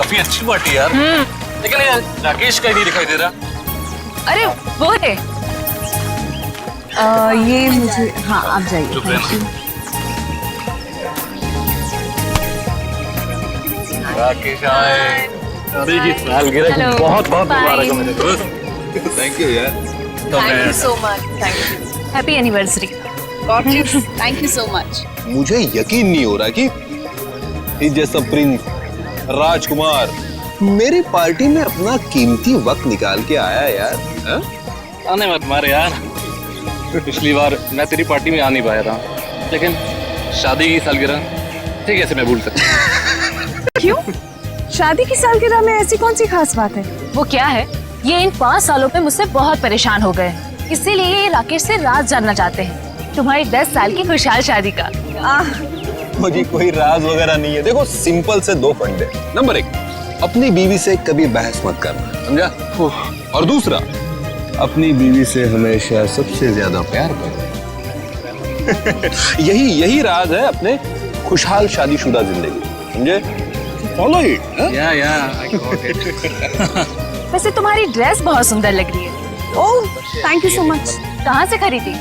काफी अच्छी पार्टी यार। लेकिन यार राकेश का ही नहीं दिखाई दे रहा। अरे वो है। ये मुझे, हाँ आप जाइए। चुप रहना। राकेश आए। शादी की सालगिरह की बहुत बहुत मुबारक हो मेरे दोस्त। थैंक यू यार। Thank you so much. Thank you. Happy anniversary. Thank you so much. मुझे यकीन नहीं हो रहा कि इस जैसा प्रिंस राजकुमार मेरी पार्टी में अपना कीमती वक्त निकाल के आया यार। हा? आने मत मारे यार। पिछली बार मैं तेरी पार्टी में आ नहीं पाया था, लेकिन शादी की सालगिरह ठीक ऐसे मैं भूल सकता। क्यों? शादी की सालगिरह में ऐसी कौन सी खास बात है? वो क्या है, ये इन 5 सालों में मुझसे बहुत परेशान हो गए, इसीलिए ये राकेश से राज जानना चाहते हैं तुम्हारी 10 साल की खुशहाल शादी का। मुझे कोई राज वगैरह नहीं है। देखो सिंपल से 2 फंडे। नंबर 1, अपनी बीवी से कभी बहस मत करना, समझा? और दूसरा, अपनी बीवी से हमेशा सबसे ज्यादा प्यार करो। यही राज है अपने खुशहाल शादीशुदा जिंदगी, समझे? Follow it. या आई गॉट इट। वैसे तुम्हारी ड्रेस बहुत सुंदर लग रही है। Oh thank you so much. कहाँ से खरीदी?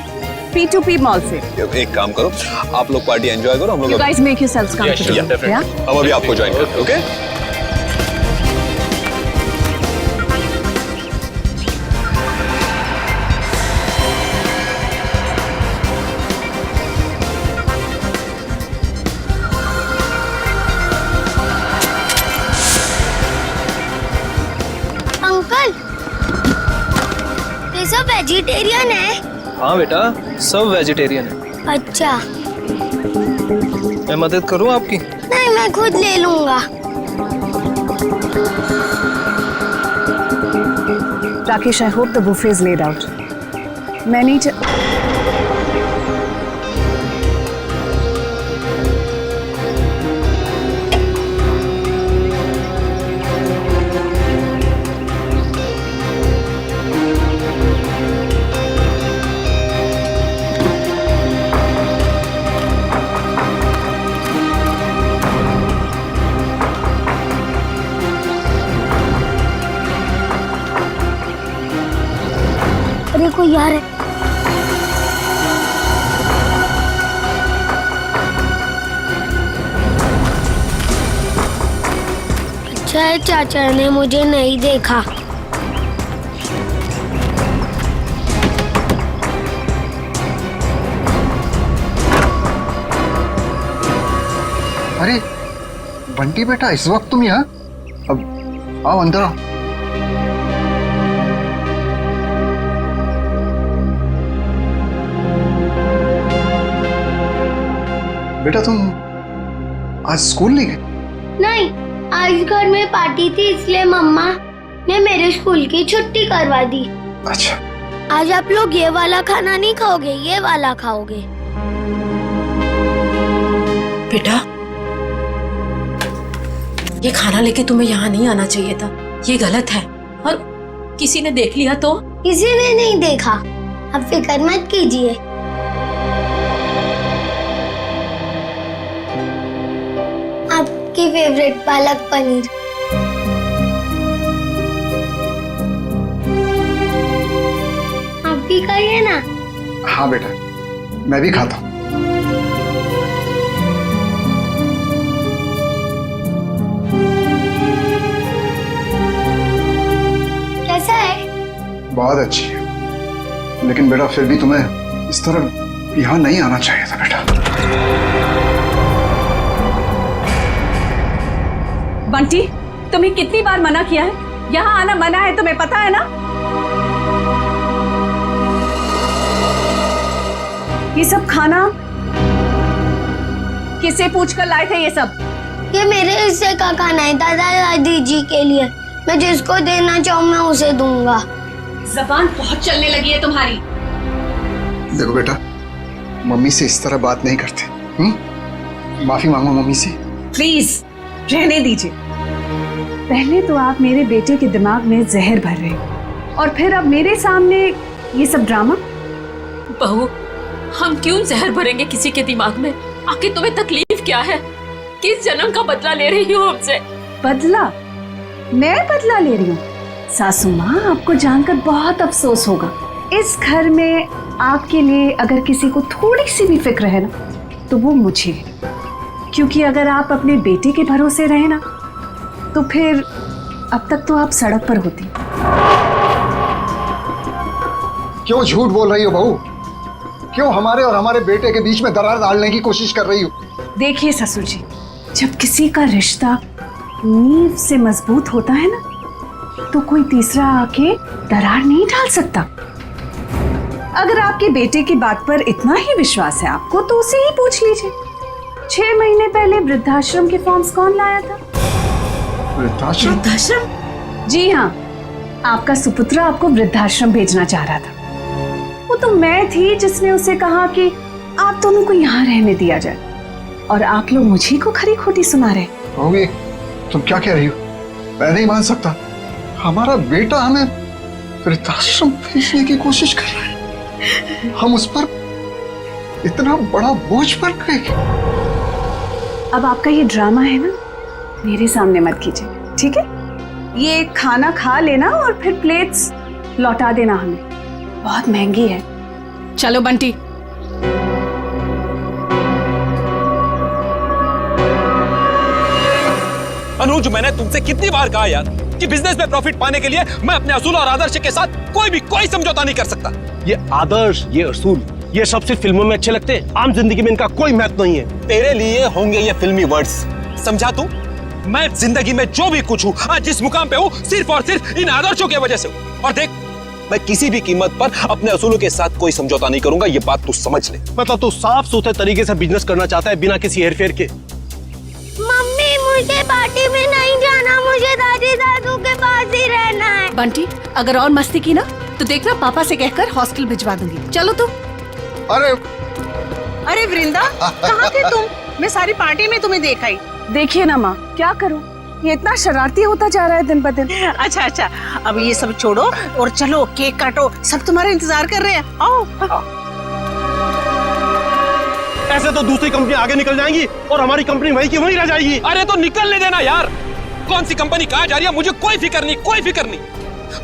P2P मॉल से। एक काम करो, आप लोग पार्टी एंजॉय करो, हम You लोग guys make yourselves comfortable. Yeah? हम अभी आपको ज्वाइन करते हैं, ओके? अंकल, ये सब वेजिटेरियन है? हाँ बेटा, सब वेजिटेरियन है। अच्छा। मैं मदद करूँ आपकी? नहीं, मैं खुद ले लूंगा। Rakesh, I hope the buffet is laid out. मैं नहीं अरे कोई यार है। अच्छा है चाचा ने मुझे नहीं देखा। अरे बंटी बेटा, इस वक्त तुम यहाँ? अब आओ अंदर आओ। बेटा तुम आज स्कूल नहीं गए? नहीं, आज घर में पार्टी थी इसलिए मम्मा ने मेरे स्कूल की छुट्टी करवा दी। अच्छा। आज आप लोग ये वाला खाना नहीं खाओगे, ये वाला खाओगे। बेटा, ये खाना लेके तुम्हें यहाँ नहीं आना चाहिए था, ये गलत है। और किसी ने देख लिया तो? किसी ने नहीं देखा, आप फिक्र मत कीजिए। आपकी फेवरेट पालक पनीर। आप भी खाइए ना। हाँ बेटा, मैं भी खाता हूँ। कैसा है? बहुत अच्छी है, लेकिन बेटा फिर भी तुम्हें इस तरह यहाँ नहीं आना चाहिए था बेटा। बंटी, तुम्हें कितनी बार मना किया है? यहाँ आना मना है, तुम्हें पता है ना? ये सब खाना किससे पूछकर लाए थे ये सब? ये मेरे हिस्से का खाना है, दादा दादी जी के लिए। मैं जिसको देना चाहूँ मैं उसे दूंगा। जबान बहुत चलने लगी है तुम्हारी। देखो बेटा, मम्मी से इस तरह बात नहीं करते। माफी मांगो मम्मी से। प्लीज रहने दीजिए। पहले तो आप मेरे बेटे के दिमाग में जहर भर रहे हो और फिर अब मेरे सामने ये सब ड्रामा। बहू, हम क्यों जहर भरेंगे किसी के दिमाग में? आखिर तुम्हें तकलीफ क्या है? किस जन्म का बदला ले रही हो हमसे? बदला? मैं बदला ले रही हूँ? सासू माँ, आपको जानकर बहुत अफसोस होगा। इस घर में आपके लिए अगर किसी को थोड़ी सी भी फिक्र है ना, तो वो मुझे है। क्योंकि अगर आप अपने बेटे के भरोसे रहे ना, तो फिर अब तक तो आप सड़क पर होती। क्यों झूठ बोल रही हो बहू? क्यों हमारे और हमारे बेटे के बीच में दरार डालने की कोशिश कर रही हो? देखिए ससुर जी, जब किसी का रिश्ता नींव से मजबूत होता है ना, तो कोई तीसरा आके दरार नहीं डाल सकता। अगर आपके बेटे की बात पर इतना ही विश्वास है आपको, तो उसे ही पूछ लीजिए। 6 महीने पहले वृद्धाश्रम के फॉर्म्स कौन लाया था? वृद्धाश्रम? वृद्धाश्रम? जी हाँ, आपका सुपुत्र आपको वृद्धाश्रम भेजना चाह रहा था। वो तो मैं थी जिसने उसे कहा कि आप दोनों को यहाँ रहने दिया जाए, और आप लोग मुझे को खरी खोटी सुना रहे। बहू, ये तुम क्या कह रही हो? मैं नहीं मान सकता। हमारा बेटा हमें वृद्धाश्रम भेजने की कोशिश कर रहा है। हम उस पर इतना बड़ा बोझ पड़ गए। अब आपका ये ड्रामा है ना, मेरे सामने मत कीजिए, ठीक है? ये खाना खा लेना और फिर प्लेट्स लौटा देना हमें, बहुत महंगी है। चलो बंटी। अनुज, मैंने तुमसे कितनी बार कहा यार कि बिजनेस में प्रॉफिट पाने के लिए मैं अपने असूल और आदर्श के साथ कोई समझौता नहीं कर सकता। ये आदर्श, ये असूल, ये सब सिर्फ फिल्मों में अच्छे लगते हैं, आम जिंदगी में इनका कोई महत्व नहीं है। तेरे लिए होंगे ये फिल्मी वर्ड्स, समझा तू? मैं जिंदगी में जो भी कुछ हूँ, आज जिस मुकाम पे हूँ, सिर्फ और सिर्फ इन आदर्शों की वजह से हूँ। और देख, मैं किसी भी कीमत पर अपने असूलों के साथ कोई समझौता नहीं करूंगा, ये बात तू समझ ले। मतलब तू साफ सुथरे तरीके से बिजनेस करना चाहता है बिना किसी हेरफेर के। मम्मी, मुझे पार्टी में नहीं जाना, मुझे दादी दादू के पास ही रहना है। बंटी, अगर और मस्ती की ना तो देखना पापा से कहकर हॉस्टल भिजवा दूंगी। चलो तुम। अरे वृंदा, कहाँ थे तुम? मैं सारी पार्टी में तुम्हें देखा ही। देखिए ना माँ, क्या करूँ, ये इतना शरारती होता जा रहा है दिन ब दिन। अच्छा, अब ये सब छोड़ो और चलो केक काटो, सब तुम्हारा इंतजार कर रहे हैं। आओ। ऐसे तो दूसरी कंपनी आगे निकल जाएंगी और हमारी कंपनी वहीं की वहीं रह जाएगी। अरे तो निकलने देना यार, कौन सी कंपनी कहाँ जा रही है मुझे कोई फिक्र नहीं।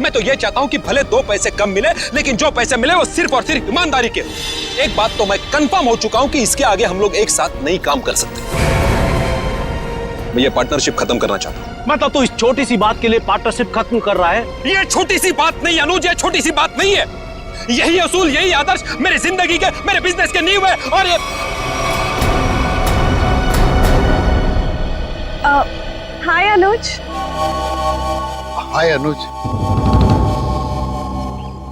मैं तो ये चाहता हूँ कि भले 2 पैसे कम मिले, लेकिन जो पैसे मिले वो सिर्फ और सिर्फ ईमानदारी के। एक बात तो मैं कंफर्म हो चुका हूँ कि इसके आगे हम लोग एक साथ नहीं काम कर सकते। मैं ये पार्टनरशिप खत्म करना चाहता हूँ। मतलब तो इस छोटी सी बात के लिए पार्टनरशिप खत्म कर रहा है? ये छोटी सी बात नहीं अनुज, ये छोटी सी बात नहीं है। यही असूल, यही आदर्श मेरे जिंदगी के, मेरे बिजनेस के नींव है। और ये हाय अनुज। हाय अनुज।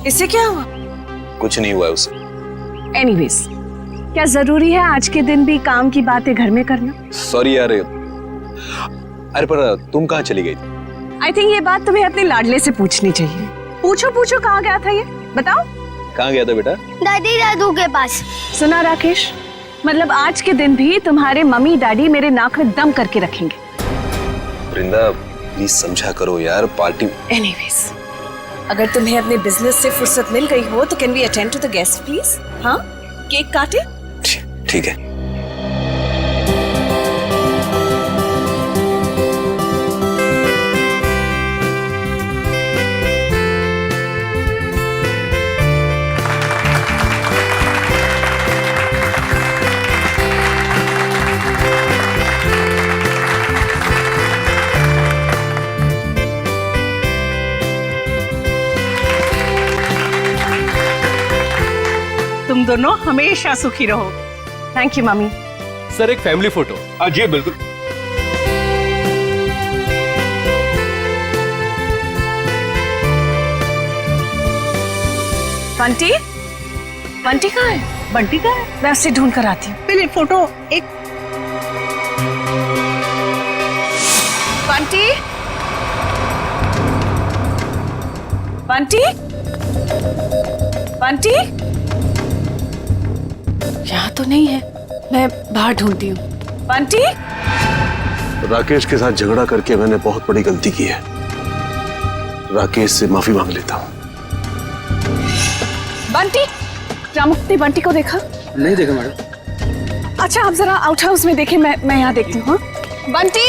इससे क्या हुआ? कुछ नहीं हुआ है उसे। एनीवेज, क्या जरूरी है आज के दिन भी काम की बातें घर में करना? सॉरी यार। अरे पर तुम कहाँ चली गई? आई थिंक ये बात तुम्हें अपने लाडले से पूछनी चाहिए। पूछो कहाँ गया था ये, बताओ। कहाँ गया था बेटा? दादी दादू के पास। सुना राकेश, मतलब आज के दिन भी तुम्हारे मम्मी डैडी मेरे नाक में दम करके रखेंगे। वृंदा, प्लीज समझा करो यार, पार्टी। एनीवेज, अगर तुम्हें अपने बिजनेस से फुर्सत मिल गई हो तो can we attend to the guest please? हाँ, केक काटे? ठीक है। तुम दोनों हमेशा सुखी रहो। Thank you mummy. सर, एक फैमिली फोटो। जी बिल्कुल। बंटी कहाँ है? बंटी का है? मैं उसे ढूंढ कर आती हूँ। पहले फोटो एक। बंटी यहाँ तो नहीं है, मैं बाहर ढूंढती हूँ। बंटी? राकेश के साथ झगड़ा करके मैंने बहुत बड़ी गलती की है। राकेश से माफी मांग लेता हूँ। बंटी, रामुक्त ने बंटी को देखा? नहीं देखा मैडम। अच्छा, आप जरा आउट हाउस में देखें, मैं यहाँ देखती हूँ। बंटी,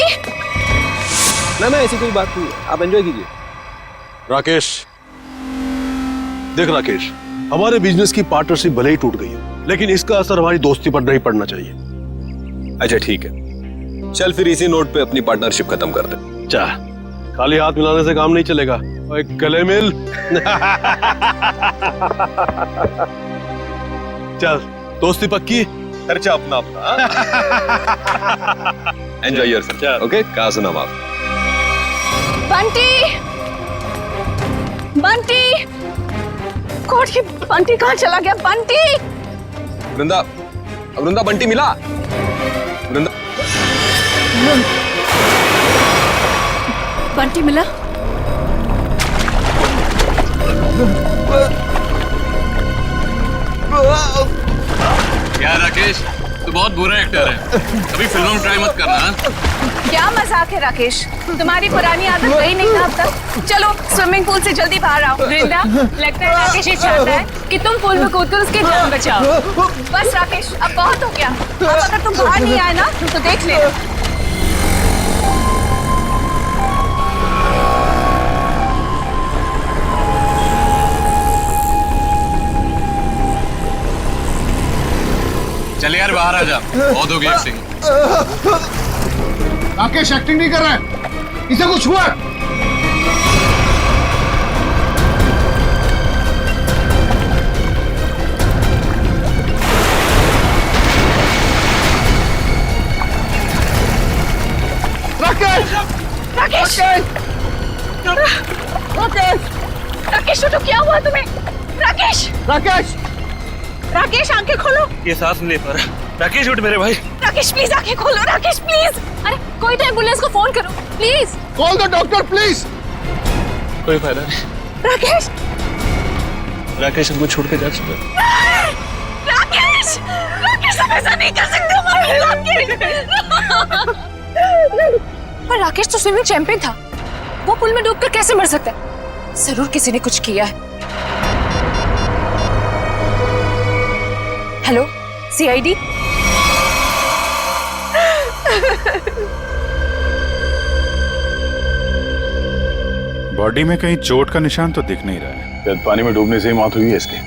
ना ऐसी कोई बात नहीं है, आप एंजॉय कीजिए। राकेश, देख राकेश, हमारे बिजनेस की पार्टनरशिप भले ही टूट गई हो, लेकिन इसका असर हमारी दोस्ती पर नहीं पड़ना चाहिए। अच्छा ठीक है, चल फिर इसी नोट पे अपनी पार्टनरशिप खत्म कर दे। चा, खाली हाथ मिलाने से काम नहीं चलेगा, ओए गले मिल। चल, दोस्ती पक्की, खर्चा अपना अपना। Enjoy yourself, okay? कहा सुना आप? बंटी, बंटी, गॉड ये बंटी कहाँ चला गया? बंटी, वृंदा, वृंदा बंटी मिला? वृंदा, बंटी मिला? यार राकेश, तू बहुत बुरा एक्टर है, कभी फिल्मों में ट्राई मत करना। हाँ? क्या मजाक है राकेश, तुम्हारी पुरानी आदत गई नहीं ना अब तक? चलो स्विमिंग पूल से जल्दी बाहर आओ। वृंदा, लगता है राकेश ये चाहता है कि तुम पूल में कूदकर उसकी जान बचाओ। बस राकेश, अब बहुत हो गया, अब अगर तुम बाहर नहीं आए ना तो देख ले। चल यार बाहर आ जा, बहुत हो गई एक्टिंग। राकेश एक्टिंग नहीं कर रहा है, इसे कुछ हुआ है। राकेश, राकेश, राकेश, राकेश तो क्या हुआ तुम्हें? राकेश, राकेश, राकेश आंखें खोलो। ये सांस नहीं ले पा रहा। राकेश उठ मेरे भाई। राकेश प्लीज आंखें खोलो, राकेश प्लीज। अरे कोई तो एम्बुलेंस को फोन करो please. Call the doctor please. कोई फायदा नहीं। राकेश, राकेश हमको छोड़ के जा चुका है। राकेश, राकेश हम ऐसा नहीं कर सकते हमारे राकेश। पर राकेश तो स्विमिंग चैंपियन था, वो पुल में डूबकर कैसे मर सकता है? जरूर किसी ने कुछ किया है। हेलो सीआईडी, बॉडी में कहीं चोट का निशान तो दिख नहीं रहा है, शायद पानी में डूबने से ही मौत हुई है इसकी।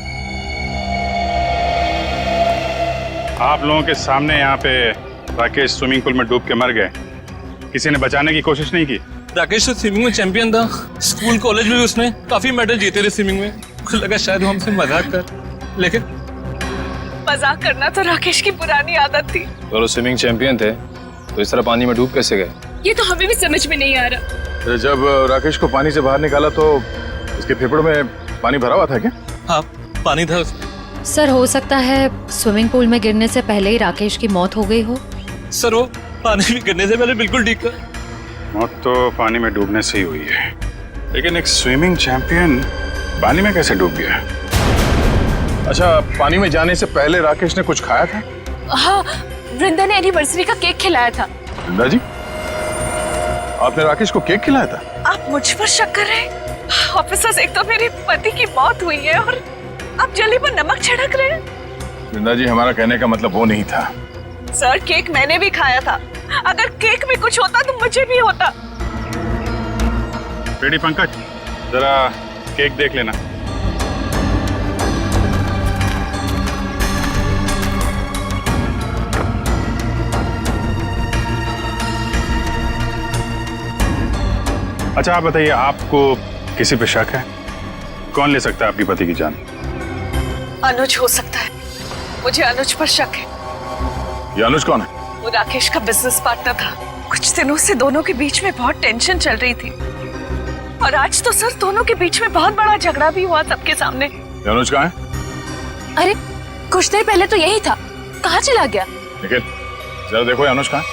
आप लोगों के सामने यहाँ पे राकेश स्विमिंग पूल में डूब के मर गए, किसी ने बचाने की कोशिश नहीं की? राकेश तो स्विमिंग में चैंपियन था, स्कूल कॉलेज में भी उसने काफी मेडल जीते थे स्विमिंग में। मुझे लगा शायद वो हमसे मजाक कर, लेकिन मजाक करना तो राकेश की पुरानी आदत थी। तो स्विमिंग चैंपियन थे तो इस तरह पानी में डूब कैसे गए? ये तो हमें भी समझ में नहीं आ रहा। जब राकेश को पानी से बाहर निकाला तो उसके फेफड़ों में पानी भरा हुआ था क्या? हाँ पानी था उसमें। सर हो सकता है स्विमिंग पूल में गिरने से पहले ही राकेश की मौत हो गई हो। सर वो पानी में गिरने से पहले बिल्कुल ठीक था। मौत तो पानी में डूबने से ही हुई है, लेकिन एक स्विमिंग चैंपियन पानी में कैसे डूब गया? अच्छा, पानी में जाने से पहले राकेश ने कुछ खाया था? हाँ, वृंदा ने एनिवर्सरी का केक खिलाया था। वृंदा जी, आपने राकेश को केक खिलाया था? आप मुझ पर शक कर रहे हैं? ऑफिसर्स, एक तो मेरे पति की मौत हुई है और आप जली पर नमक छिड़क रहे हैं। वृंदा जी, हमारा कहने का मतलब वो नहीं था। सर केक मैंने भी खाया था, अगर केक में कुछ होता तो मुझे भी होता। रेडी पंकज, जरा केक देख लेना। अच्छा आप बताइए, आपको किसी पे शक है? कौन ले सकता है आपकी पति की जान? अनुज हो सकता है, मुझे अनुज पर शक है। ये अनुज कौन है? वो राकेश का बिजनेस पार्टनर था। कुछ दिनों से दोनों के बीच में बहुत टेंशन चल रही थी और आज तो सर दोनों के बीच में बहुत बड़ा झगड़ा भी हुआ सबके सामने। ये अनुज कहाँ है? अरे कुछ देर पहले तो यही था, कहाँ चला गया? निखिल, जरा देखो ये अनुज कहाँ है?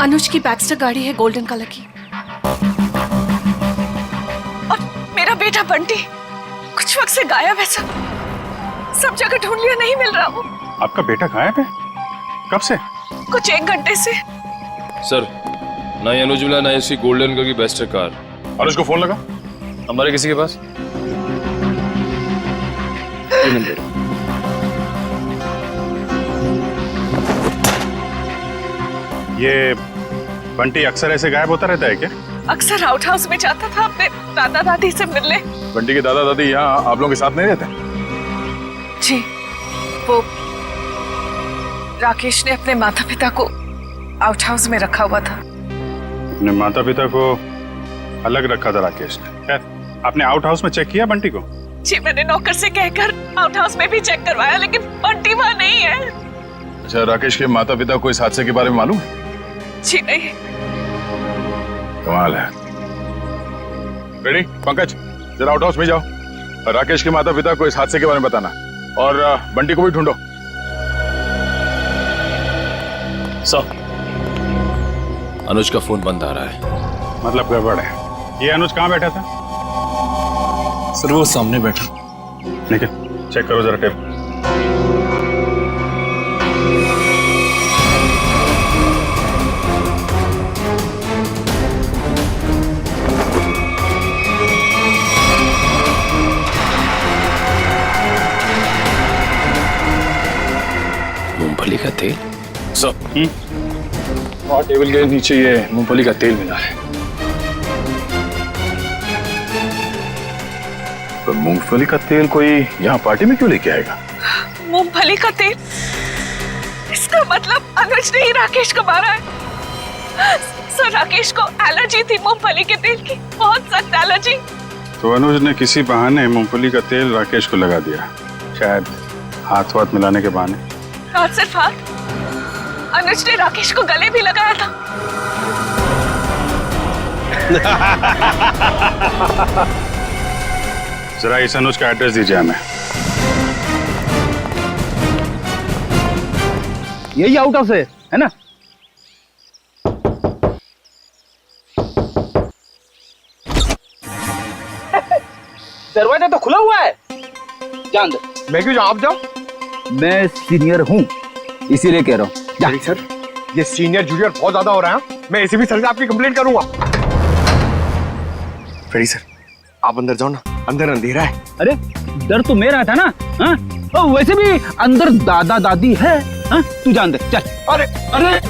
अनुज की बैक्स्टर गाड़ी है गोल्डन कलर की। और मेरा बेटा बंटी कुछ वक्त से गायब है सर, सब जगह ढूंढ लिया, नहीं मिल रहा वो। आपका बेटा गायब है? कब से? कुछ 1 घंटे से। सर, ना ये अनुज मिला ना इसकी गोल्डन कलर की बेस्टर कार। अनुज को फोन लगा? हमारे किसी के पास? ये नंबर। ये बंटी अक्सर ऐसे गायब होता रहता है क्या? अक्सर आउट हाउस में जाता था अपने दादा दादी से मिलने। बंटी के दादा दादी यहाँ आप लोगों के साथ नहीं रहते? जी, वो राकेश ने अपने माता पिता को आउट हाउस में रखा हुआ था। अपने माता पिता को अलग रखा था राकेश ने। खैर, आपने आउट हाउस में चेक किया बंटी को? जी, मैंने नौकर से कहकर आउट हाउस में भी चेक करवाया, लेकिन बंटी वहाँ नहीं है। अच्छा, राकेश के माता पिता को इस हादसे के बारे में मालूम है? जी नहीं। कमाल है। रेडी पंकज, जरा आउट हाउस में जाओ, राकेश के माता पिता को इस हादसे के बारे में बताना, और बंटी को भी ढूंढो। सर, अनुज का फोन बंद आ रहा है। मतलब गड़बड़ है। ये अनुज कहाँ बैठा था? सर वो सामने बैठा। ठीक है, चेक करो जरा टेप। मूंगफली का तेल? सर, और टेबल के नीचे ये मूंगफली का तेल मिला है। तो मूंगफली का तेल कोई यहाँ पार्टी में क्यों लेके आएगा? मूंगफली का तेल? इसका मतलब अनुज ने ही राकेश को मारा है। सर, राकेश को एलर्जी थी मूंगफली के तेल की, बहुत सख्त एलर्जी। तो अनुज ने किसी बहाने मूंगफली का तेल राकेश को लगा दिया, शायद हाथ वाथ मिलाने के बहाने। और सिर्फ हाथ, अनुज ने राकेश को गले भी लगाया था। जरा इस अनुज का एड्रेस दीजिए हमें। यही आउट हाउस है ना? दरवाजा तो खुला हुआ है। जान दे। मैं क्यों जाऊं? आप जाओ। मैं सीनियर हूँ, इसीलिए कह रहा हूँ। सर, ये सीनियर जूनियर बहुत ज्यादा हो रहा है। मैं एसीपी सर से आपकी कंप्लेंट करूंगा। फेरी सर, आप अंदर जाओ ना, अंदर अंधेरा है। अरे डर तो मेरा था ना। हाँ? वैसे भी अंदर दादा दादी है। हाँ? तू जान दे, चल। अरे अरे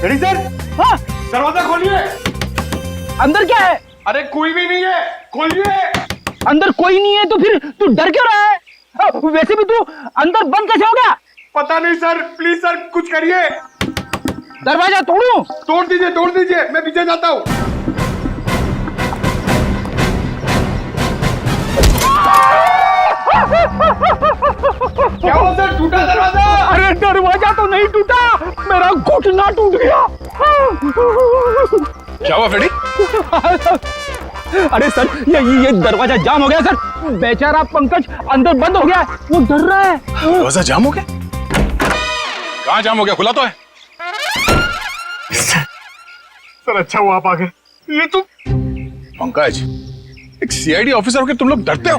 फेरी सर, हाँ दरवाजा खोलिए। अंदर क्या है? अरे कोई भी नहीं है, खोलिए। अंदर कोई नहीं है तो फिर तू डर क्यों रहा है? वैसे भी तू अंदर बंद कैसे हो गया? पता नहीं सर, प्लीज सर कुछ करिए। दरवाजा तोड़ूं? तोड़ दीजिए, मैं पीछे जाता हूँ। क्या हुआ सर, टूटा दरवाजा? अरे दरवाजा तो नहीं टूटा, मेरा घुटना टूट गया। क्या हुआ फ्रेडी? अरे सर, ये दरवाजा जाम हो गया सर। बेचारा पंकज अंदर बंद हो गया, वो डर रहा है। दरवाजा जाम हो गया? कहाँ जाम हो गया? खुला तो है। सर अच्छा हुआ आप आ गए। ये तो पंकज, एक सीआईडी ऑफिसर होकर तुम लोग डरते हो?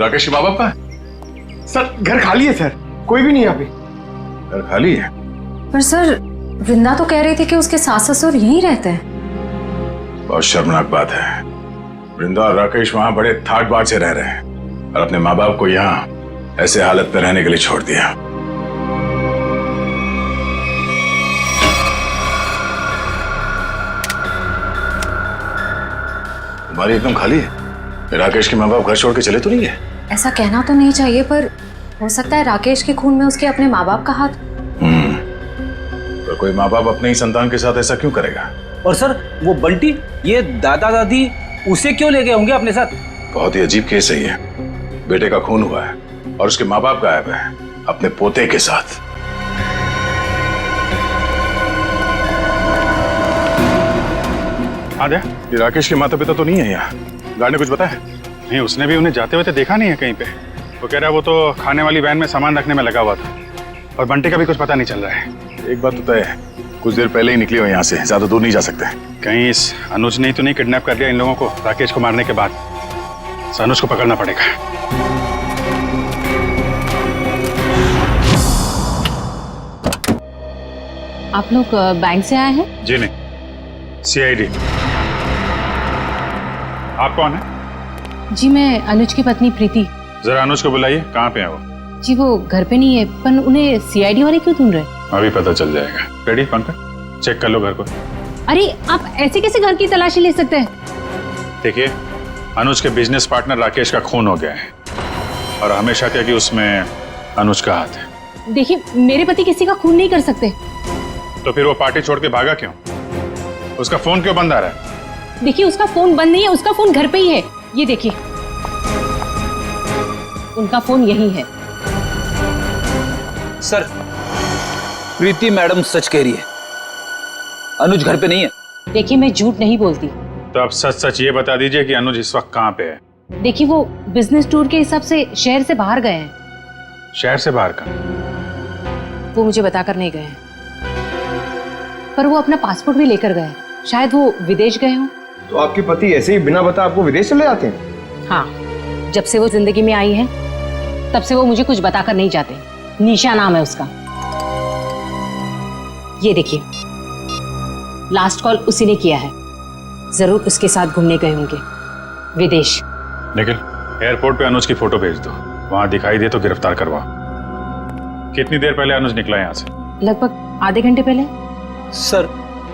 राकेश के माँ बाप का है? सर घर खाली है सर, कोई भी नहीं यहाँ पे। घर खाली है? पर सर, वृंदा तो कह रही थी कि उसके सास ससुर यहीं रहते हैं। बहुत शर्मनाक बात है। वृंदा और राकेश वहां बड़े ठाट बाट से रह रहे हैं और अपने माँ बाप को यहाँ ऐसे हालत में रहने के लिए छोड़ दिया। तुम्हारी एकदम खाली है। राकेश के माँ बाप घर छोड़ के चले तो नहीं है? ऐसा कहना तो नहीं चाहिए, पर हो सकता है राकेश के खून में उसके अपने माँ बाप का हाथ। तो कोई माँ बाप अपने ही संतान के साथ ऐसा क्यों करेगा? और सर वो बंटी, ये दादा दादी उसे क्यों ले गए होंगे अपने साथ? बहुत ही अजीब केस है ये। बेटे का खून हुआ है और उसके माँ बाप गायब है अपने पोते के साथ। आद्या, ये राकेश के माता पिता तो नहीं है यहाँ? गार्ड ने कुछ बताया? नहीं, उसने भी उन्हें जाते हुए देखा नहीं है कहीं पे। वो कह रहा है वो तो खाने वाली वैन में सामान रखने में लगा हुआ था, और बंटी का भी कुछ पता नहीं चल रहा है। एक बात तो तय है, कुछ देर पहले ही निकली हो यहाँ से, ज्यादा दूर नहीं जा सकते। कहीं इस अनुज ने तो नहीं किडनैप कर लिया इन लोगों को राकेश को मारने के बाद? इस अनुज को पकड़ना पड़ेगा। आप लोग बैंक से आए हैं? जी नहीं, सीआईडी। आप कौन है? जी मैं अनुज की पत्नी प्रीति। जरा अनुज को बुलाइए, कहाँ पे है वो? जी वो घर पे नहीं है, पर उन्हें सीआईडी वाले क्यों ढूंढ रहे? अभी पता चल जाएगा। रेडी पंकज, चेक कर लो घर को। अरे आप ऐसे कैसे घर की तलाशी ले सकते हैं? देखिए, अनुज के बिजनेस पार्टनर राकेश का खून हो गया है और हमेशा क्या कि उसमें अनुज का हाथ है। देखिए, मेरे पति किसी का खून नहीं कर सकते। तो फिर वो पार्टी छोड़ के भागा क्यों? उसका फोन क्यों बंद आ रहा है? देखिए, उसका फोन बंद नहीं है, उसका फोन घर पे ही है। ये देखिए, उनका फोन यही है। सर, प्रीति मैडम सच कह रही है, अनुज घर पे नहीं है। देखिए, मैं झूठ नहीं बोलती। तो आप सच सच ये बता दीजिए कि अनुज इस वक्त कहाँ पे है? देखिए, वो बिजनेस टूर के हिसाब से शहर से बाहर गए हैं। शहर से बाहर का? वो मुझे बताकर नहीं गए हैं, पर वो अपना पासपोर्ट भी लेकर गए। शायद वो विदेश गए हों। तो आपके पति ऐसे ही बिना बता आपको विदेश चले जाते हैं? हाँ, जब से वो जिंदगी में आई है तब से वो मुझे कुछ बताकर नहीं जाते। निशा नाम है उसका। ये देखिए, लास्ट कॉल उसी ने किया है। जरूर उसके साथ घूमने गए होंगे विदेश। निखिल, एयरपोर्ट पे अनुज की फोटो भेज दो, वहां दिखाई दे तो गिरफ्तार करवा। कितनी देर पहले अनुज निकला यहाँ से? लगभग आधे घंटे पहले। सर,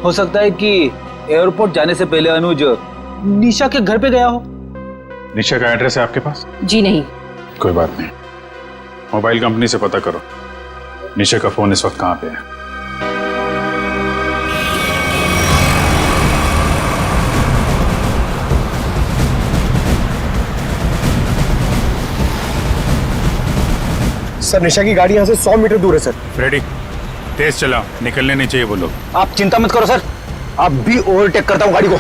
हो सकता है कि एयरपोर्ट जाने से पहले अनुज निशा के घर पे गया हो। निशा का एड्रेस है आपके पास? जी नहीं। कोई बात नहीं, मोबाइल कंपनी से पता करो निशा का फोन इस वक्त कहाँ पे है। सर, निशा की गाड़ी यहाँ से 100 मीटर दूर है सर। रेडी, तेज चलाओ, निकलने नहीं चाहिए वो लोग। आप चिंता मत करो सर, आप भी ओवरटेक करता हूँ गाड़ी को।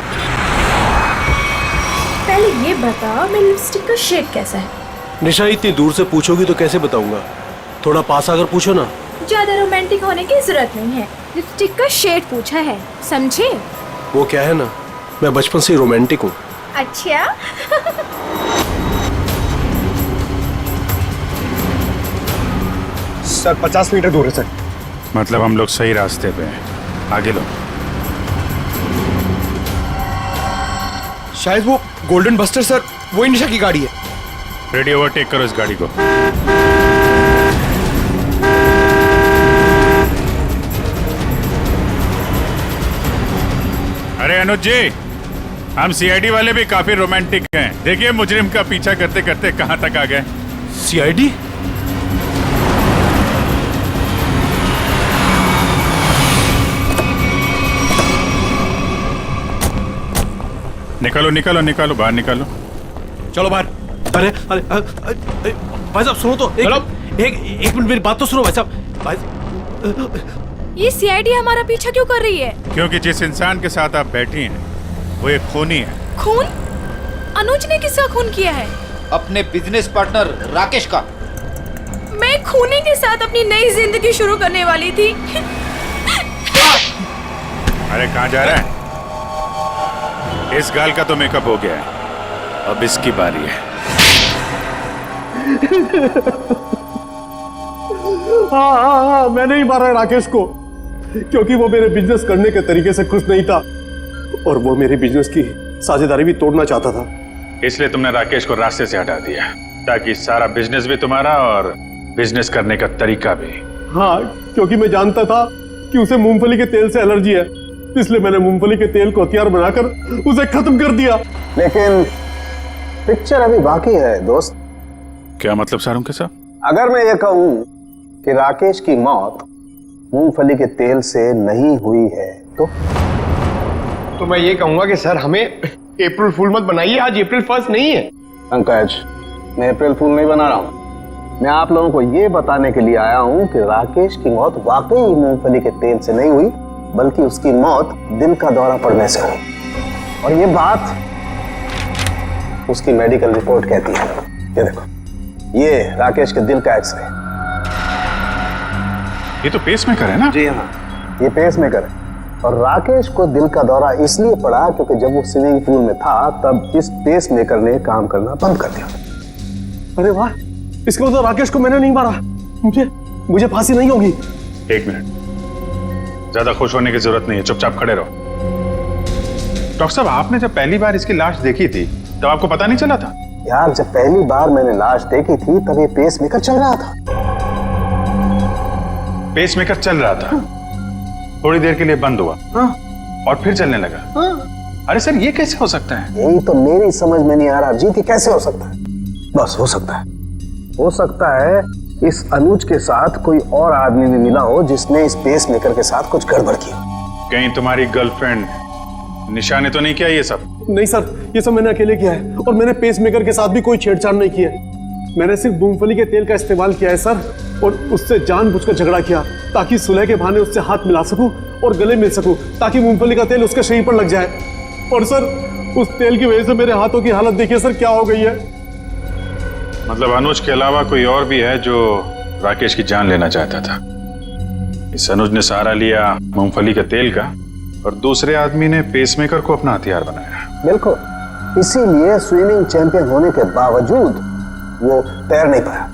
पहले ये बता, मेरी लिपस्टिक का शेड कैसा है? निशा, इतनी दूर से पूछोगी तो कैसे बताऊंगा? थोड़ा पास आकर पूछो ना। ज्यादा रोमांटिक होने की जरूरत नहीं है, लिपस्टिक का शेड पूछा है, समझे? वो क्या है ना, मैं बचपन से ही रोमांटिक हूँ। अच्छा। सर, 50 मीटर दूर है सर। मतलब हम लोग सही रास्ते पे हैं, आगे लो। शायद वो गोल्डन बस्टर सर, वही निशा की गाड़ी है। रेडी, ओवरटेक करो इस गाड़ी को। अरे अनुज जी, हम सीआईडी वाले भी काफी रोमांटिक हैं। देखिए, मुजरिम का पीछा करते करते कहां तक आ गए। सीआईडी? निकालो निकालो निकालो, बाहर निकालो। चलो बाहर। अरे अरे भाई साहब सुनो तो, एक मिनट मेरी बात तो सुनो भाई साहब। ये सीआईडी हमारा पीछा क्यों कर रही है? क्योंकि जिस इंसान के साथ आप बैठी हैं वो एक खूनी है। खून? अनुज ने किसका खून किया है? अपने बिजनेस पार्टनर राकेश का। मैं खूनी के साथ अपनी नई जिंदगी शुरू करने वाली थी। अरे कहाँ जा रहा है? इस गाल का तो मेकअप हो गया है, अब इसकी बारी है। हाँ, मैंने ही मारा राकेश को, क्योंकि वो मेरे बिजनेस करने के तरीके से खुश नहीं था और वो मेरे बिजनेस की साझेदारी भी तोड़ना चाहता था। इसलिए तुमने राकेश को रास्ते से हटा दिया, ताकि सारा बिजनेस भी तुम्हारा और बिजनेस करने का तरीका भी। हाँ, क्योंकि मैं जानता था कि उसे मूंगफली के तेल से एलर्जी है, इसलिए मैंने मूंगफली के तेल को हथियार बनाकर उसे खत्म कर दिया। लेकिन पिक्चर अभी बाकी है दोस्त। क्या मतलब सारुण के साहब? अगर मैं ये कहूं कि राकेश की मौत मूंगफली के तेल से नहीं हुई है तो मैं ये कहूंगा कि सर हमें अप्रैल फूल मत बनाइए, आज अप्रैल 1 नहीं है। पंकज, मैं अप्रैल फूल नहीं बना रहा हूं। मैं आप लोगों को ये बताने के लिए आया हूं कि राकेश की मौत वाकई मूंगफली के तेल से नहीं हुई, बल्कि उसकी मौत दिल का दौरा पड़ने से हुई। और ये बात उसकी मेडिकल रिपोर्ट कहती है। ये देखो, ये राकेश के दिल का एक्सरे। ये तो पेसमेकर है ना? जी हाँ, ये पेसमेकर है। और राकेश को दिल का दौरा इसलिए पड़ा क्योंकि जब वो स्विमिंग पूल में था तब इस पेसमेकर ने काम करना बंद कर दिया। अरे वाह, इसका मतलब राकेश को मैंने नहीं मारा, मुझे फांसी नहीं होगी। एक मिनट, ज्यादा खुश होने की जरूरत नहीं है, चुपचाप खड़े रहो। डॉक्टर साहब, आपने जब पहली बार इसकी लाश देखी थी तब आपको पता नहीं चला था? यार, जब पहली बार मैंने लाश देखी थी तब ये पेसमेकर चल रहा था। पेसमेकर चल रहा था, थोड़ी देर के लिए बंद हुआ और फिर चलने लगा। अरे सर ये कैसे हो सकता है? यही तो मेरी समझ में नहीं आ रहा जी, कैसे हो सकता है? बस हो सकता है, हो सकता है इस अनुज के साथ कोई और आदमी भी मिला हो जिसने इस पेसमेकर के साथ कुछ गड़बड़ की। कहीं तुम्हारी गर्लफ्रेंड निशा ने तो नहीं किया ये सब? नहीं सर, ये सब मैंने अकेले किया है और मैंने पेसमेकर के साथ भी कोई छेड़छाड़ नहीं किया है। मैंने सिर्फ मूंगफली के तेल का इस्तेमाल किया है सर, और उससे जानबूझकर झगड़ा किया ताकि सुलह के बहाने उससे हाथ मिला सकूं और गले मिल सकूं, ताकि मूंगफली का तेल उसके शरीर पर लग जाए। और सर उस तेल की वजह से मेरे हाथों की हालत देखिए सर क्या हो गई है। मतलब अनुज के अलावा कोई और भी है जो राकेश की जान लेना चाहता था। इस अनुज ने सहारा लिया मूंगफली के तेल का और दूसरे आदमी ने पेसमेकर को अपना हथियार बनाया। बिल्कुल, इसीलिए स्विमिंग चैंपियन होने के बावजूद वो तैर नहीं पाया,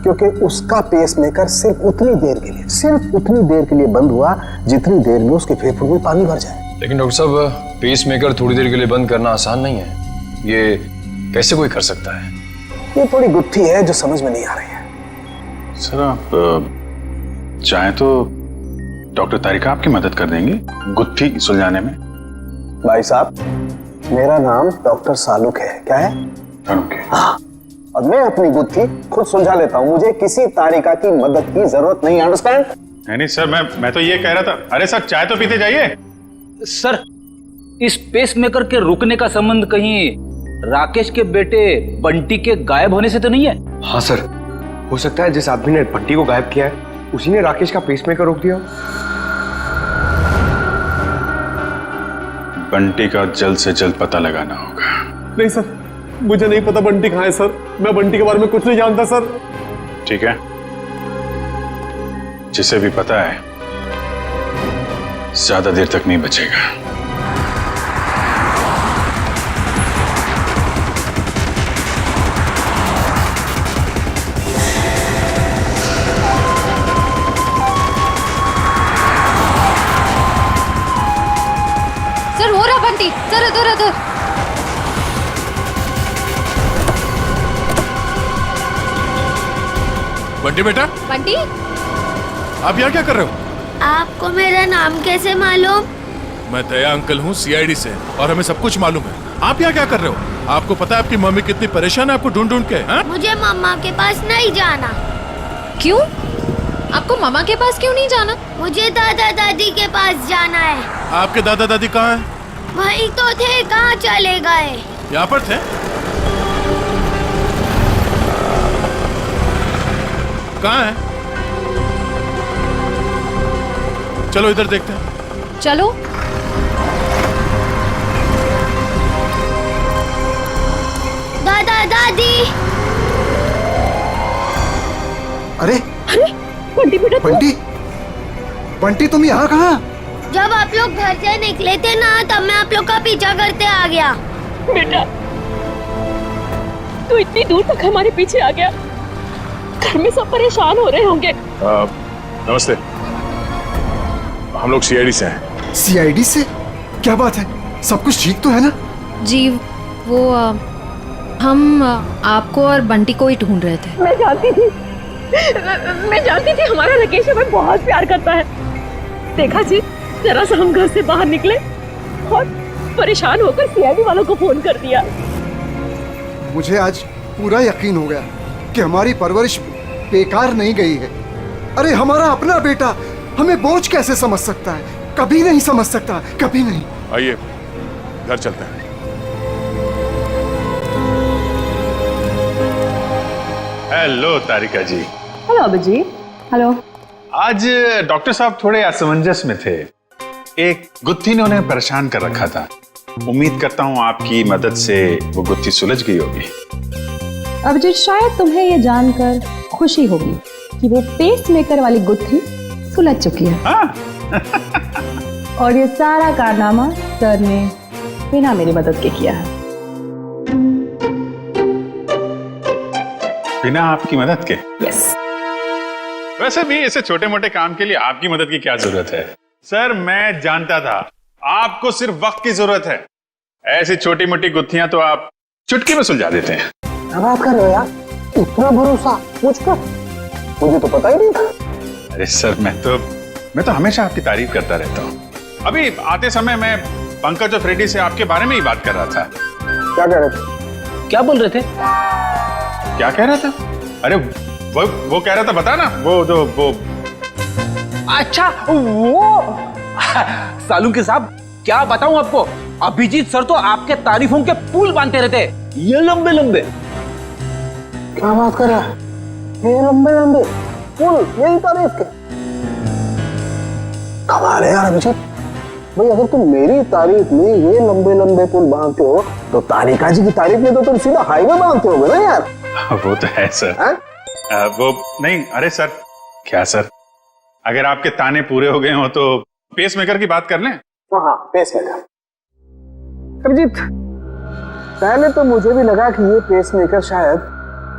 क्योंकि उसका पेसमेकर सिर्फ उतनी देर के लिए बंद हुआ जितनी देर में उसके फेफड़ों में पानी भर जाए। लेकिन डॉक्टर साहब, पेसमेकर थोड़ी देर के लिए बंद करना आसान नहीं है। ये कैसे कोई कर सकता है? ये थोड़ी गुत्थी है जो समझ में नहीं आ रही है। सर आप चाहें तो डॉक्टर तारिका आपकी मदद कर देंगी गुत्थी सुलझाने में। भाई साहब, मेरा नाम डॉक्टर सालुक है। क्या है? हाँ, और मैं अपनी गुत्थी खुद सुलझा लेता हूँ, मुझे किसी तारिका की मदद की जरूरत नहीं। अंडरस्टैंड? नहीं सर, मैं तो ये कह रहा था। अरे सर चाय तो पीते जाइए। सर इस पेसमेकर के रुकने का संबंध कहीं राकेश के बेटे बंटी के गायब होने से तो नहीं है? हाँ सर, हो सकता है जिस आदमी ने बंटी को गायब किया है उसी ने राकेश का पेसमेकर रोक दिया। बंटी का जल्द से जल्द पता लगाना होगा। नहीं सर, मुझे नहीं पता बंटी कहाँ है सर, मैं बंटी के बारे में कुछ नहीं जानता सर। ठीक है, जिसे भी पता है ज्यादा देर तक नहीं बचेगा। सर हो रहा बंटी, सर इधर इधर। बंटी बेटा, बंटी आप यहाँ क्या कर रहे हो? आपको मेरा नाम कैसे मालूम? मैं दया अंकल हूँ सीआईडी से, और हमें सब कुछ मालूम है। आप यहाँ क्या कर रहे हो? आपको पता है आपकी मम्मी कितनी परेशान है आपको ढूंढ ढूंढ के? हा? मुझे मम्मा के पास नहीं जाना। क्यों? आपको मामा के पास क्यों नहीं जाना? मुझे दादा दादी के पास जाना है। आपके दादा दादी कहाँ हैं? वही तो थे, कहाँ चले गए? यहाँ पर थे। कहाँ है? चलो इधर देखते हैं। चलो। दादा दादी। अरे बंटी बेटा, बंटी तुम यहाँ कहाँ? जब आप लोग घर से निकले थे ना, तब मैं आप लोग का पीछा करते आ गया। बेटा तू इतनी दूर तक हमारे पीछे आ गया, घर में सब परेशान हो रहे होंगे। नमस्ते, हम लोग सीआईडी से हैं। सीआईडी से? क्या बात है, सब कुछ ठीक तो है ना? जी वो हम आपको और बंटी को ही ढूंढ रहे थे। मैं जानती थी हमारा राकेश हमें बहुत प्यार करता है। देखा जी, जरा सा हम घर से बाहर निकले और परेशान होकर सीआईडी वालों को फोन कर दिया। मुझे आज पूरा यकीन हो गया कि हमारी परवरिश बेकार नहीं गई है। अरे हमारा अपना बेटा हमें बोझ कैसे समझ सकता है? कभी नहीं समझ सकता, कभी नहीं। आइए घर चलते हैं। हेलो तारिका जी। हेलो अभिजीत। हेलो। आज डॉक्टर साहब थोड़े असमंजस में थे। एक गुत्थी ने उन्हें परेशान कर रखा था। उम्मीद करता हूँ आपकी मदद से वो गुत्थी सुलझ गई होगी। अभिजीत, शायद तुम्हें ये जानकर खुशी होगी कि वो पेसमेकर वाली गुत्थी सुलझ चुकी है। और ये सारा कारनामा सर ने बिना मेरी मदद के किया है। बिना आपकी मदद के? यस। वैसे भी ऐसे छोटे मोटे काम के लिए आपकी मदद की क्या जरूरत है? सर मैं जानता था आपको सिर्फ वक्त की जरूरत है। ऐसी छोटी मोटी गुत्थियां तो आप चुटकी में सुलझा देते हैं। क्या बात कर रहे हो यार, इतना भरोसा मुझ पर? मुझे तो पता ही नहीं था। अरे सर मैं तो हमेशा आपकी तारीफ करता रहता हूँ। अभी आते समय मैं पंकज और फ्रेडी से आपके बारे में ही बात कर रहा था। क्या कह रहे थे? क्या बोल रहे थे? क्या कह रहा था? अरे वो कह रहा था, बता ना, वो अच्छा वो सालू के साहब क्या बताऊं आपको, अभिजीत सर तो आपके तारीफों के पुल बांधते रहते, ये लंबे लंबे। क्या बात कर रहा है? ये लंबे लंबे पुल, यही तारीफ के? कमाल है यार अभिजीत भाई, अगर तुम मेरी तारीफ में ये लंबे लंबे पुल बांधते हो तो तारिका जी की तारीफ में तो तुम सीधा हाईवे बांधते होगे ना यार। वो तो है सर। वो नहीं, अरे सर क्या सर, अगर आपके ताने पूरे हो गए हो तो पेस मेकर की बात कर लें। हाँ पेस मेकर। अभिजीत पहले तो मुझे भी लगा कि ये पेस मेकर शायद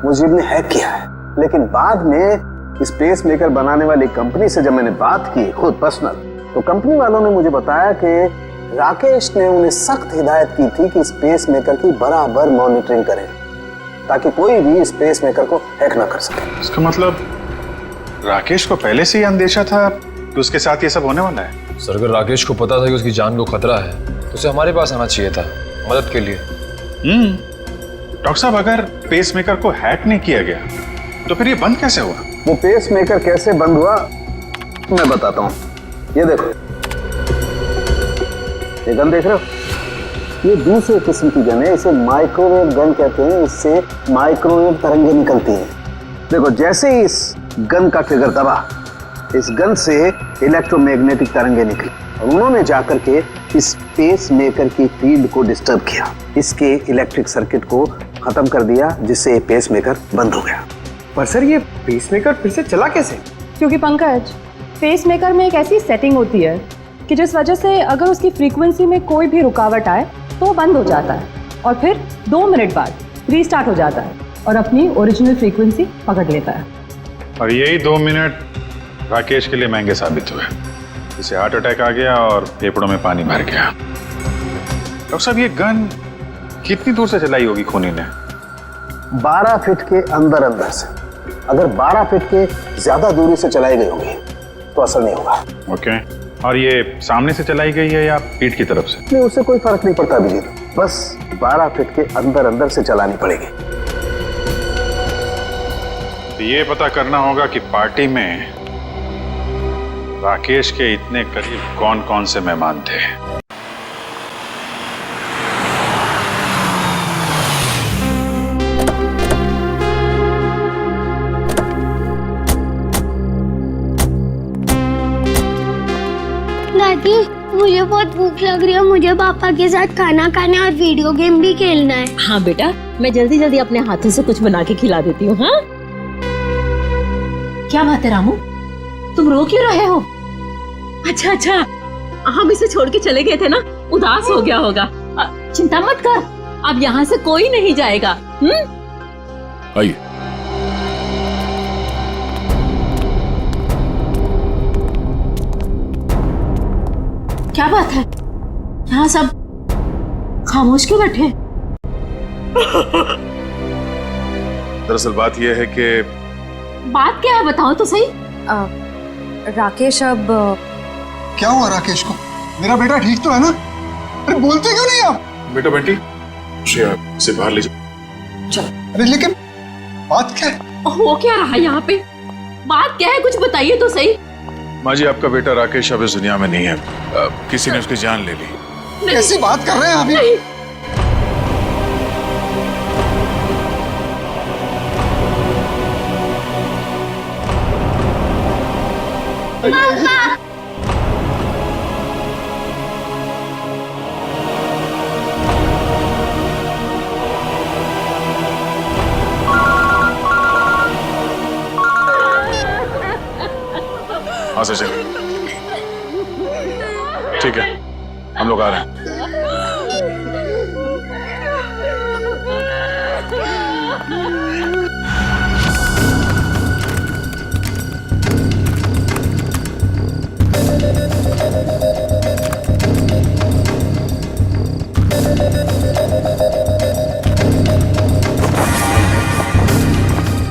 मुजीब ने हैक किया है, लेकिन बाद में इस पेस मेकर बनाने वाली कंपनी से जब मैंने बात की खुद पर्सनल, तो कंपनी वालों ने मुझे बताया कि राकेश ने उन्हें सख्त हिदायत की थी कि इस पेस मेकर की बराबर मॉनिटरिंग करें ताकि कोई भी इस पेस मेकर को हैक ना कर सके। इसका मतलब राकेश को पहले से ही अंदेशा था कि उसके साथ ये सब होने वाला है। सर अगर राकेश को पता था कि उसकी जान को खतरा है तो उसे हमारे पास आना चाहिए था मदद के लिए। डॉक्टर साहब अगर पेस मेकर को हैक नहीं किया गया तो फिर ये बंद कैसे हुआ? वो पेस मेकर कैसे बंद हुआ मैं बताता हूँ। ये देखो, ये गन देख रहे हो, ये दूसरे किस्म की गन है, इसे माइक्रोवेव गन कहते हैं। इससे माइक्रोवेव तरंगें निकलती हैं। देखो जैसे ही इस गन का ट्रिगर दबा, इस गन से इलेक्ट्रोमैग्नेटिक तरंगें निकली और उन्होंने जाकर के इस पेस मेकर की फील्ड को डिस्टर्ब किया, इसके इलेक्ट्रिक सर्किट को खत्म कर दिया, जिससे पेस मेकर बंद हो गया। पर सर ये पेस मेकर फिर से चला कैसे? क्योंकि पंकज पेस मेकर में एक ऐसी सेटिंग होती है कि जिस वजह से अगर उसकी फ्रीक्वेंसी में कोई भी रुकावट आए तो वो बंद हो जाता है और फिर 2 मिनट बाद रीस्टार्ट हो जाता है और अपनी ओरिजिनल फ्रीक्वेंसी पकड़ लेता है। और यही 2 मिनट राकेश के लिए महंगे साबित हुए। इसे हार्ट अटैक आ गया और फेफड़ों में पानी भर गया। डॉक्टर साहब ये गन कितनी दूर से चलाई होगी खूनी ने? 12 फीट के अंदर अंदर से। अगर 12 फीट के ज्यादा दूरी से चलाई गई होगी तो असर नहीं होगा। ओके, और ये सामने से चलाई गई है या पीठ की तरफ से? नहीं, उससे कोई फर्क नहीं पड़ता अभिजीत, बस 12 फीट के अंदर अंदर से चलानी पड़ेगी। तो ये पता करना होगा कि पार्टी में राकेश के इतने करीब कौन कौन से मेहमान थे। दादी मुझे बहुत भूख लग रही है, मुझे पापा के साथ खाना खाना और वीडियो गेम भी खेलना है। हाँ बेटा, मैं जल्दी जल्दी अपने हाथों से कुछ बना के खिला देती हूँ। हाँ क्या बात है रामू, तुम रो क्यों रहे हो? अच्छा, हम इसे छोड़ के चले गए थे ना, उदास हो गया होगा। चिंता मत कर, अब यहाँ से कोई नहीं जाएगा। आइए। क्या बात है, यहाँ सब खामोश क्यों बैठे? दरअसल बात यह है कि बात क्या है, बताओ तो सही। राकेश अब क्या हुआ राकेश को? मेरा बेटा ठीक तो है ना? अरे बोलते क्यों नहीं आप? बेटा बंटी उसे बाहर ले जाओ। चल। अरे लेकिन बात क्या है? हो क्या रहा है यहाँ पे? बात क्या है, कुछ बताइए तो सही। माँ जी आपका बेटा राकेश अब इस दुनिया में नहीं है, किसी ने उसकी जान ले ली। कैसी बात कर रहे हैं अभी? हाँ सर चलिए, ठीक है हम लोग आ रहे हैं।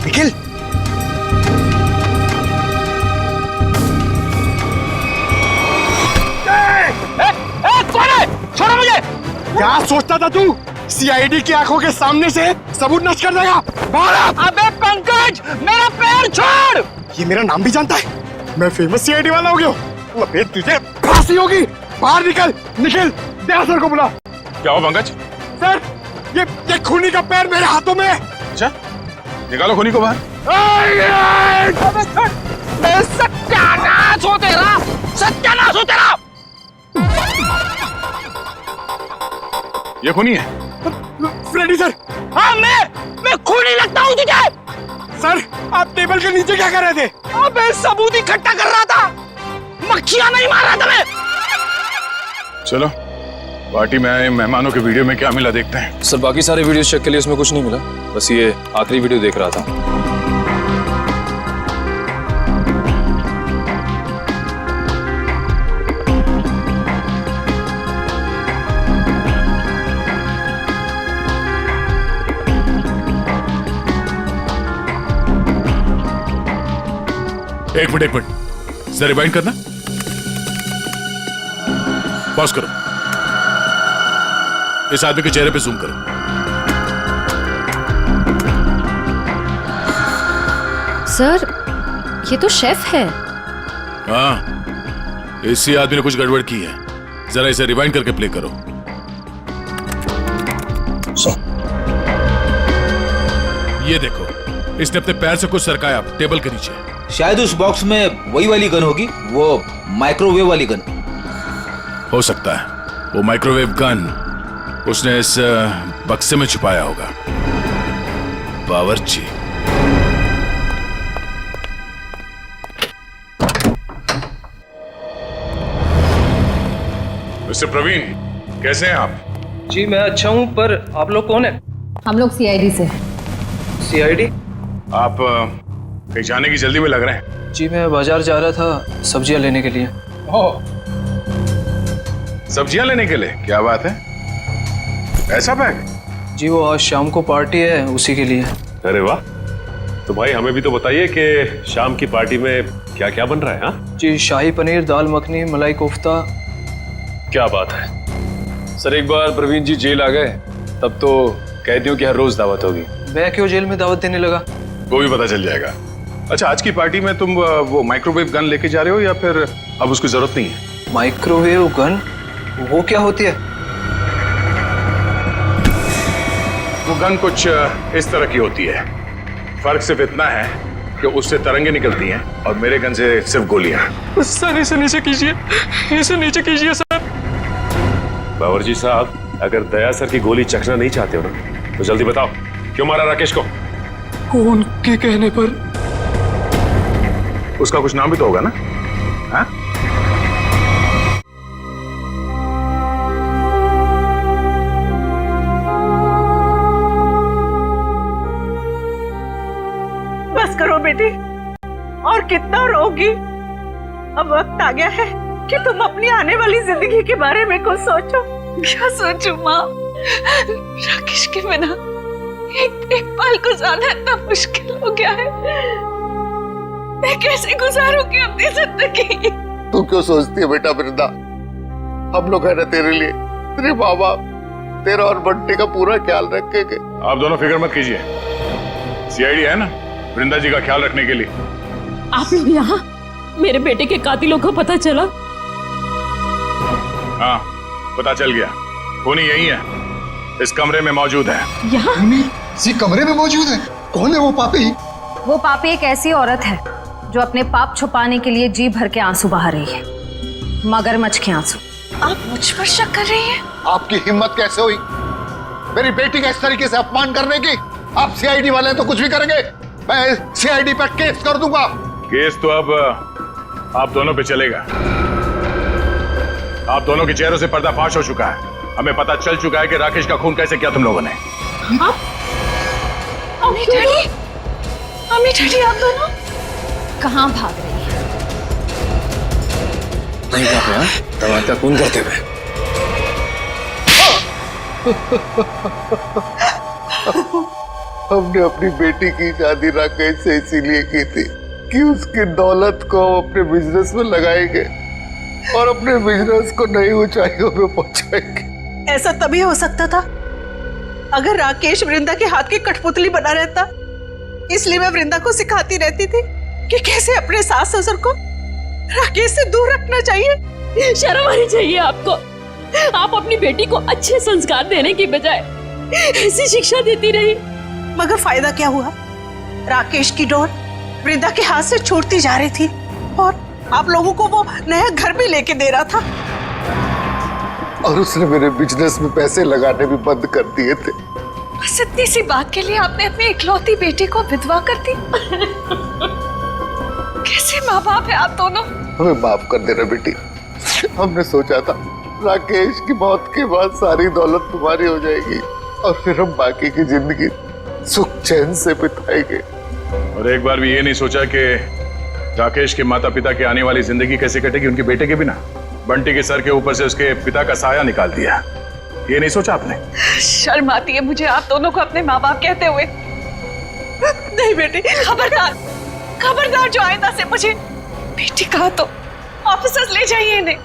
निखिल क्या सोचता था तू? सीआईडी की आंखों के सामने से सबूत नष्ट कर देगा? अबे पंकज, मेरा पैर छोड़! ये मेरा नाम भी जानता है। मैं फेमस सीआईडी वाला हो गया हूँ। अबे तुझे फांसी होगी। बाहर निकल, निखिल, दया सर को बुला। क्या हो पंकज? सर, ये खूनी का पैर मेरे हाथों में है। अच्छा, निकालो खूनी को बाहर। सत्यानाश हो तेरा, सत्यानाश हो तेरा। ये खूनी है? Freddy sir. हाँ, मैं खूनी लगता हूँ तुझे? सर, आप टेबल के नीचे क्या कर रहे थे? अबे सबूत इकट्ठा कर रहा था, मक्खियां नहीं मार रहा था मैं। चलो, पार्टी में आए मेहमानों के वीडियो में क्या मिला देखते हैं। सर बाकी सारे वीडियो चेक के लिए उसमें कुछ नहीं मिला, बस ये आखिरी वीडियो देख रहा था। एक मिनट, जरा रिवाइंड करना। पॉज करो, इस आदमी के चेहरे पे जूम करो। सर, ये तो शेफ है। हाँ, इसी आदमी ने कुछ गड़बड़ की है। जरा इसे रिवाइंड करके प्ले करो। ये देखो, इसने अपने पैर से कुछ सरकाया टेबल के नीचे। शायद उस बॉक्स में वही वाली गन होगी, वो माइक्रोवेव वाली गन। हो सकता है वो माइक्रोवेव गन उसने इस बक्से में छुपाया होगा। बावर्ची। मिस्टर प्रवीण, कैसे हैं आप? जी मैं अच्छा हूं, पर आप लोग कौन है? हम लोग सीआईडी से। सीआईडी? आप कहीं जाने की जल्दी में लग रहे हैं। जी मैं बाजार जा रहा था सब्जियां लेने के लिए। ओह, सब्जियां लेने के लिए? क्या बात है, ऐसा बैग? जी वो आज शाम को पार्टी है, उसी के लिए। अरे वाह, तो भाई हमें भी तो बताइए कि शाम की पार्टी में क्या क्या बन रहा है? हाँ जी, शाही पनीर, दाल मखनी, मलाई कोफ्ता। क्या बात है सर। एक बार प्रवीण जी जेल आ गए तब तो कैदियों की हर रोज दावत होगी। मैं क्यों जेल में दावत देने लगा? वो भी पता चल जाएगा। अच्छा, आज की पार्टी में तुम वो माइक्रोवेव गन लेके जा रहे हो या फिर अब उसकी जरूरत नहीं है? Microwave gun? वो क्या होती है? वो गन कुछ इस तरह की होती है। फर्क सिर्फ इतना है कि उससे तरंगे निकलती हैं और मेरे गन से सिर्फ गोलियां। सर इसे नीचे कीजिए, इसे नीचे कीजिए सर। बावर्ची साहब, अगर दया सर की गोली चखना नहीं चाहते हो ना तो जल्दी बताओ, क्यों मारा राकेश को? उनके कहने पर। उसका कुछ नाम भी तो होगा ना? हाँ? बस करो बेटी, और कितना रोगी। अब वक्त आ गया है कि तुम अपनी आने वाली जिंदगी के बारे में कुछ सोचो। क्या सोचूं माँ? राकेश के बिना एक पल गुजारना इतना मुश्किल हो गया है। मैं कैसे गुजारूंगी अपनी जिंदगी? तू क्यों सोचती है बेटा वृंदा? हम लोग है ना तेरे लिए, तेरे माँ बाप, तेरा और बंटी का पूरा ख्याल रखेंगे। आप दोनों फिक्र मत कीजिए, सीआईडी है ना वृंदा जी का ख्याल रखने के लिए। आप लोग यहाँ? मेरे बेटे के कातिलों को पता चला? हाँ, पता चल गया। खूनी यही है, इस कमरे में मौजूद है। यहाँ? इसी कमरे में मौजूद है? कौन है वो पापी? वो पापी एक ऐसी औरत है जो अपने पाप छुपाने के लिए जी भर के आंसू बहा रही है, मगरमच्छ के आंसू। आप मुझ पर शक कर रही हैं? आपकी हिम्मत कैसे हुई मेरी बेटी का इस तरीके से अपमान करने की? आप सीआईडी वाले तो कुछ भी करेंगे, मैं सीआईडी पर केस कर दूंगा। केस तो अब आप दोनों पे चलेगा। आप दोनों के चेहरों से पर्दाफाश हो चुका है। हमें पता चल चुका है कि राकेश का खून कैसे किया तुम लोगों ने। अम्मी डैडी, अम्मी डैडी आप दोनों कहाँ भाग रही है? नहीं भाग रहा, दवा का खून करते हुए। हमने अपनी बेटी की शादी राकेश से इसीलिए की थी कि उसकी दौलत को हम अपने बिजनेस में लगाएंगे और अपने बिजनेस को नई ऊंचाइयों पे पहुंचाएंगे। ऐसा तभी हो सकता था अगर राकेश वृंदा के हाथ की कठपुतली बना रहता। इसलिए मैं वृंदा को सिखाती रहती थी कि कैसे अपने सास ससुर को राकेश से दूर रखना चाहिए। शर्म आनी चाहिए आपको। आप अपनी बेटी को अच्छे संस्कार देने की बजाय ऐसी शिक्षा देती रही। मगर फायदा क्या हुआ? राकेश की डोर वृंदा के हाथ से छूटती जा रही थी और आप लोगों को वो नया घर भी लेके दे रहा था। और उसने मेरे बिजनेस में पैसे लगाने भी बंद कर दिए थे। बस इतनी सी बात के लिए आपने अपनी इकलौती बेटी को विधवा कर दी। कैसे माँ बाप है आप दोनों? हमें माफ कर देना बेटी। हमने सोचा था राकेश की मौत के बाद सारी दौलत तुम्हारी हो जाएगी और फिर हम बाकी की जिंदगी सुख चैन से बिताएंगे। और एक बार भी ये नहीं सोचा कि राकेश के माता पिता की आने वाली जिंदगी कैसे कटेगी उनके बेटे के बिना। बंटी के सर के ऊपर से उसके पिता का साया निकाल दिया। ये नहीं सोचा आपने? शर्म आती है मुझे आप दोनों को अपने माँ बाप कहते हुए। नहीं बेटी, खबरदार खबरदार, जो आइंदा से मुझे बेटी कहा तो ऑफिसर्स ले जाइए इन्हें।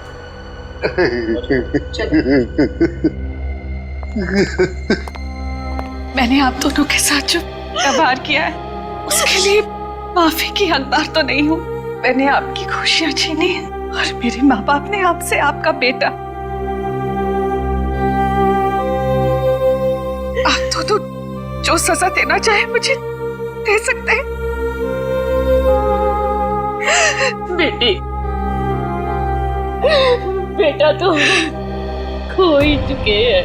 मैंने आप दोनों के साथ जो व्यवहार किया है उसके लिए माफी की हकदार तो नहीं हूँ। मैंने आपकी खुशियां छीनी है और मेरे माँ बाप ने आपसे आपका बेटा। आप दोनों जो सजा देना चाहे मुझे दे सकते हैं। बेटी, बेटा तो खो ही चुके हैं।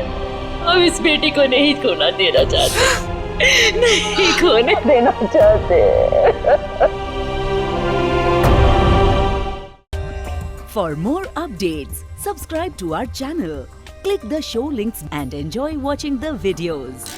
अब इस बेटी को नहीं खोना देना चाहते, नहीं खोने देना चाहते। For more updates, subscribe to our channel, click the show links and enjoy watching the videos.